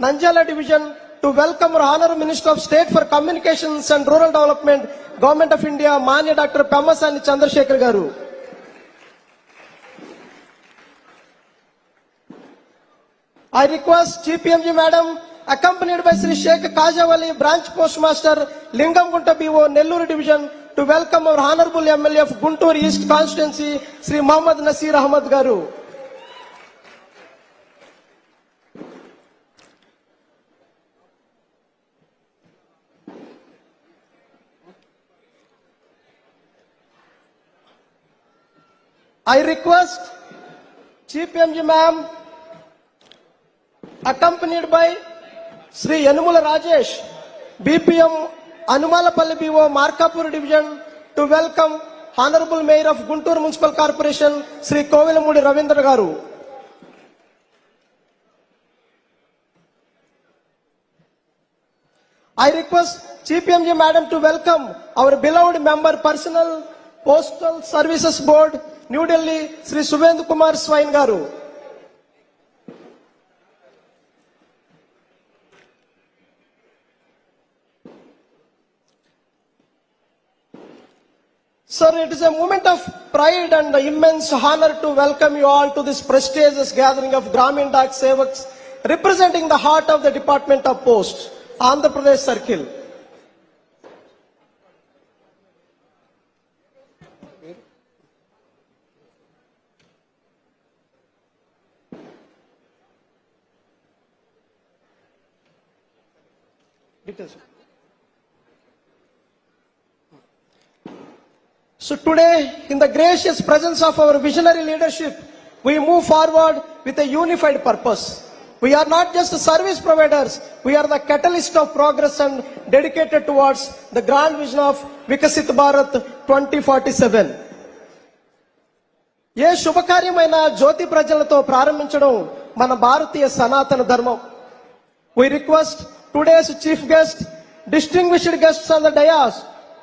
Nanjala Division to welcome our Honorable Minister of State for Communications and Rural Development, Government of India, Manya Dr. Pemmasani Chandrasekhar Garu. I request GPMG Madam, accompanied by Sri Sheikh Kajawali, Branch Postmaster, Lingamgunta BO, Nellore Division, to welcome our Honorable MLA of Guntur East Constituency, Sri Muhammad Nasir Ahmad Garu. I request GPMG Ma'am, accompanied by Sri Yanumula Rajesh, BPM Anumalapalli BO, Markapur Division, to welcome Honorable Mayor of Guntur Municipal Corporation, Sri Kovilamudi Ravindra Garu. I request GPMG Madam to welcome our beloved member, Personal Postal Services Board, New Delhi, Sri Subhendu Kumar Swain Garu. Sir, it is a moment of pride and immense honor to welcome you all to this prestigious gathering of Gramin Dak Sevaks, representing the heart of the Department of Post, Andhra Pradesh Circle. So today, in the gracious presence of our visionary leadership, we move forward with a unified purpose. We are not just service providers, we are the catalyst of progress and dedicated towards the grand vision of Vikasit Bharat 2047. ఏ శుభకార్యమైన జ్యోతి ప్రజలతో ప్రారంభించడం మన భారతీయ సనాతన ధర్మం. We request today's chief guest, distinguished guests on the dais,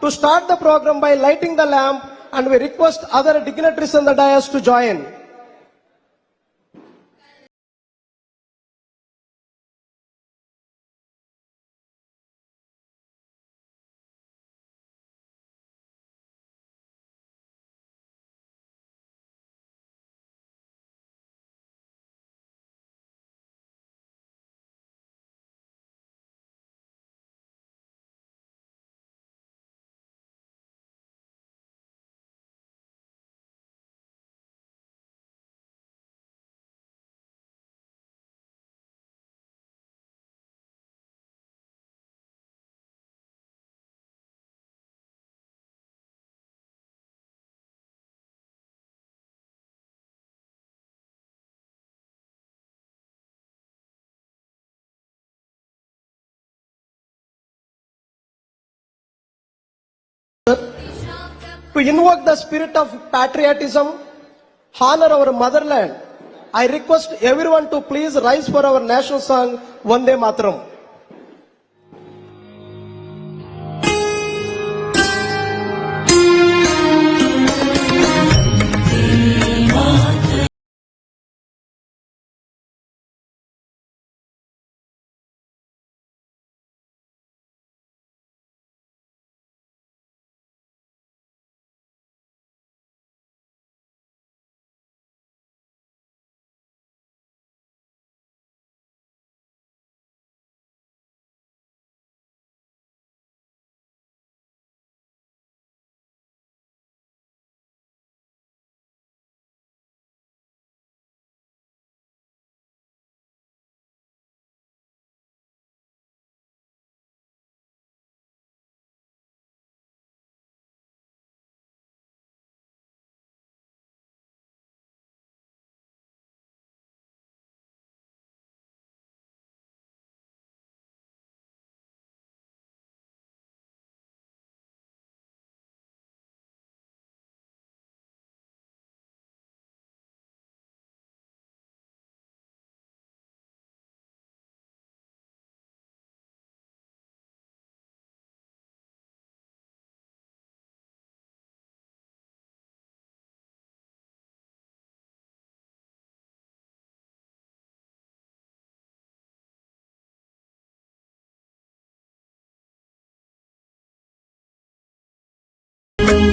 to start the program by lighting the lamp, and we request other dignitaries on the dais to join. To invoke the spirit of patriotism, honor our motherland, I request everyone to please rise for our national song, Vande Mataram.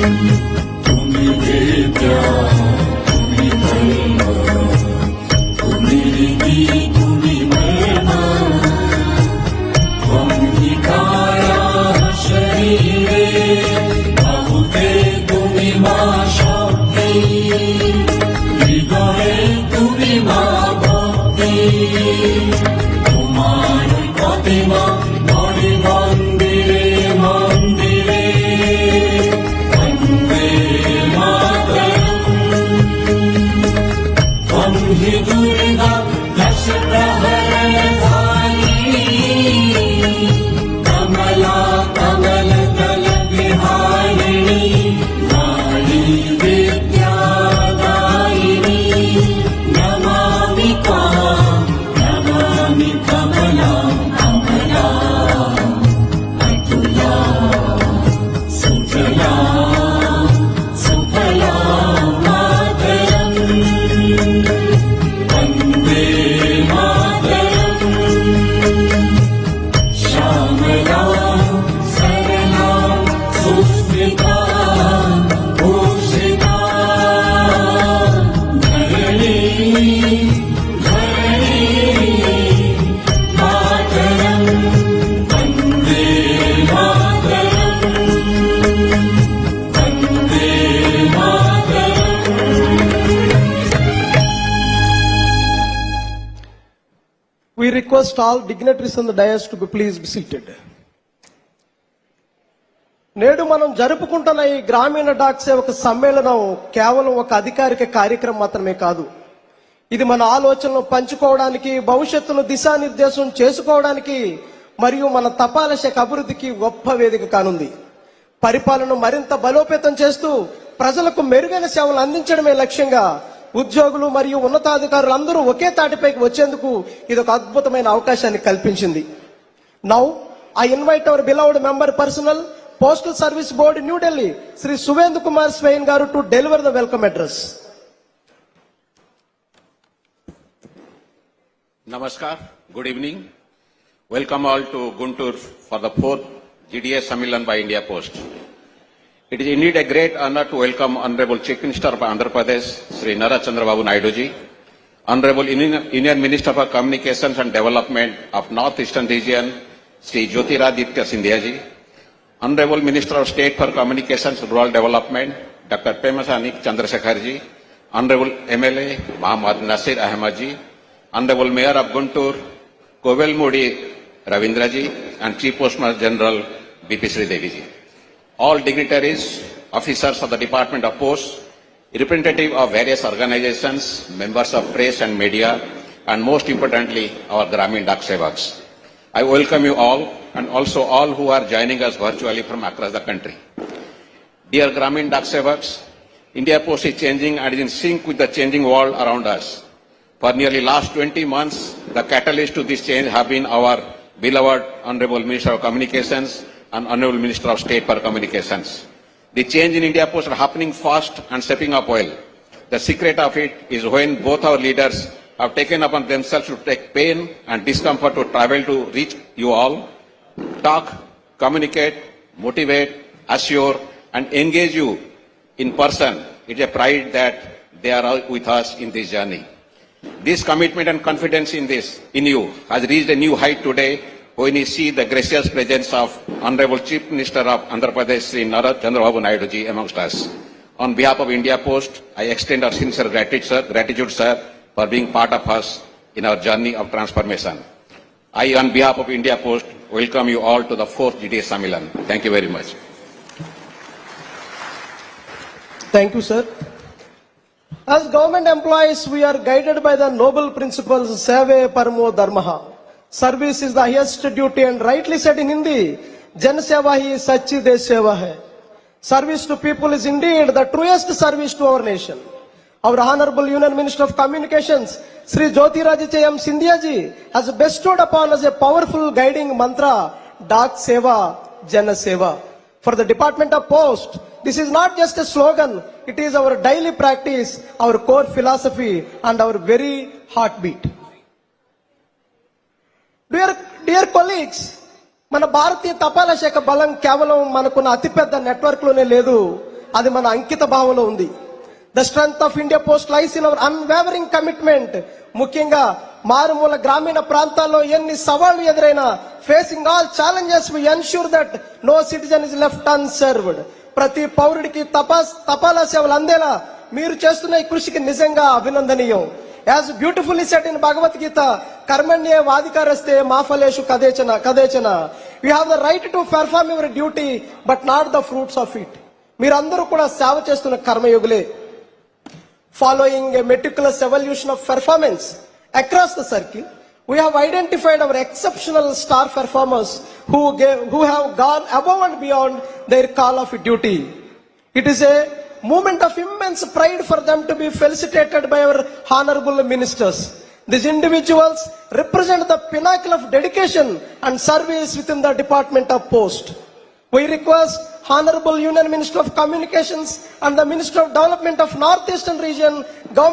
तुम्ही विद्या तुम्ही धर्म तुम्ही रीती तुम्ही महिमा त्वं हि काया शरीरे बहुते तुम्ही मा शक्ती हृदये तुम्ही मा भक्ती তোমার প্রতিমা মরি মন্দিরে মন্দিরে বন্দে মাতরম ত্বং হি দুর্গা দশ প্রহরধারিণী কমলা কমল দল বিহারিণী নারী বিদ্যাদায়িনী নমামি ত্বাম नमामि कमलां कमलां अतुलां सुजलां सुफलां मातरम् Vande Mataram श्यामलां सरलां सुस्मितां भूषितां धरणीं We request all dignitaries on the dais to be please be seated. నేడు మనం జరుపుకుంటున్న ఈ గ్రామీణ డాక్ సేవక సమ్మేళనం కేవలం ఒక అధికారిక కార్యక్రమం మాత్రమే కాదు. ఇది మన ఆలోచనలు పంచుకోవడానికి, భవిష్యత్తును దిశానిర్దేశం చేసుకోవడానికి మరియు మన తపాలా శాఖ అభివృద్ధికి గొప్ప వేదిక కానుంది. పరిపాలనను మరింత బలోపేతం చేస్తూ ప్రజలకు మెరుగైన సేవలు అందించడమే లక్ష్యంగా ఉద్యోగులు మరియు ఉన్నతాధికారులు అందరూ ఒకే తాటిపైకి వచ్చేందుకు ఇది ఒక అద్భుతమైన అవకాశాన్ని కల్పించింది. Now I invite our beloved member personnel postal service board new Delhi Shri Suvendu Kumar Swain గారు to deliver the welcome address. Namaskar, good evening. Welcome all to Guntur for the 4th GDA Sammilan by India Post. It is indeed a great honor to welcome Honorable Chief Minister of Andhra Pradesh, Sri Nara Chandrababu Naidu ji, Honorable Indian Minister for Communications and Development of North Eastern Region, Sri Jyotiraditya Scindia ji, Honorable Minister of State for Communications and Rural Development, Dr. Pemasani Chandrasekhar ji, Honorable MLA Muhammad Nasir Ahmed ji, Honorable Mayor of Guntur, Kovelmudi Ravindra ji, and Chief Postmaster General BP Sridevi ji. All dignitaries, officers of the Department of Posts, representatives of various organizations, members of press and media, and most importantly, our Gramin Dak Sevaks. I welcome you all and also all who are joining us virtually from across the country. Dear Gramin Dak Sevaks, India Post is changing and is in sync with the changing world around us. For nearly last 20 months, the catalyst to this change have been our beloved Honorable Minister of Communications and Honorable Minister of State for Communications. The change in India Post are happening fast and stepping up well. The secret of it is when both our leaders have taken upon themselves to take pain and discomfort to travel to reach you all, talk, communicate, motivate, assure, and engage you in person. It's a pride that they are with us in this journey. This commitment and confidence in you has reached a new height today when you see the gracious presence of Honorable Chief Minister of Andhra Pradesh, Sri Nara Chandrababu Naidu ji amongst us. On behalf of India Post, I extend our sincere gratitude, sir, for being part of us in our journey of transformation. I, on behalf of India Post, welcome you all to the 4th GDA Sammilan. Thank you very much. Thank you, sir. As government employees, we are guided by the noble principles Save Paramo Dharmaha. Service is the highest duty, and rightly said in Hindi, Jan Seva hi Sachi Desh Seva hai. Service to people is indeed the truest service to our nation. Our Honorable Union Minister of Communications, Sri Jyotiraditya Scindia ji, has bestowed upon us a powerful guiding mantra, Dak Seva, Jana Seva. For the Department of Post, this is not just a slogan, it is our daily practice, our core philosophy, and our very heartbeat. Dear colleagues, మన భారతీయ తపాలా శాఖ బలం కేవలం మనకున్న అతిపెద్ద network లోనే లేదు, అది మన అంకిత భావంలో ఉంది. The strength of India post lies in our unwavering commitment. ముఖ్యంగా మారుమూల గ్రామీణ ప్రాంతాల్లో ఎన్ని సవాళ్లు ఎదురైనా facing all challenges we ensure that no citizen is left unserved. ప్రతి పౌరుడికి తపాలా సేవలు అందేలా మీరు చేస్తున్న ఈ కృషికి నిజంగా అభినందనీయం. As beautifully set in Bhagavad Gita, కర్మణ్యే వాధికారస్తే మా ఫలేషు కదేచన. You have the right to perform your duty but not the fruits of it. మీరందరూ కూడా సేవ చేస్తున్న కర్మయోగులే. Following a meticulous evolution of performance across the circle, we have identified our exceptional star performers who have gone above and beyond their call of duty. It is a moment of immense pride for them to be felicitated by our honorable ministers. These individuals represent the pinnacle of dedication and service within the Department of Post. We request Honorable Union Minister of Communications and the Minister of Development of Northeastern Region, Government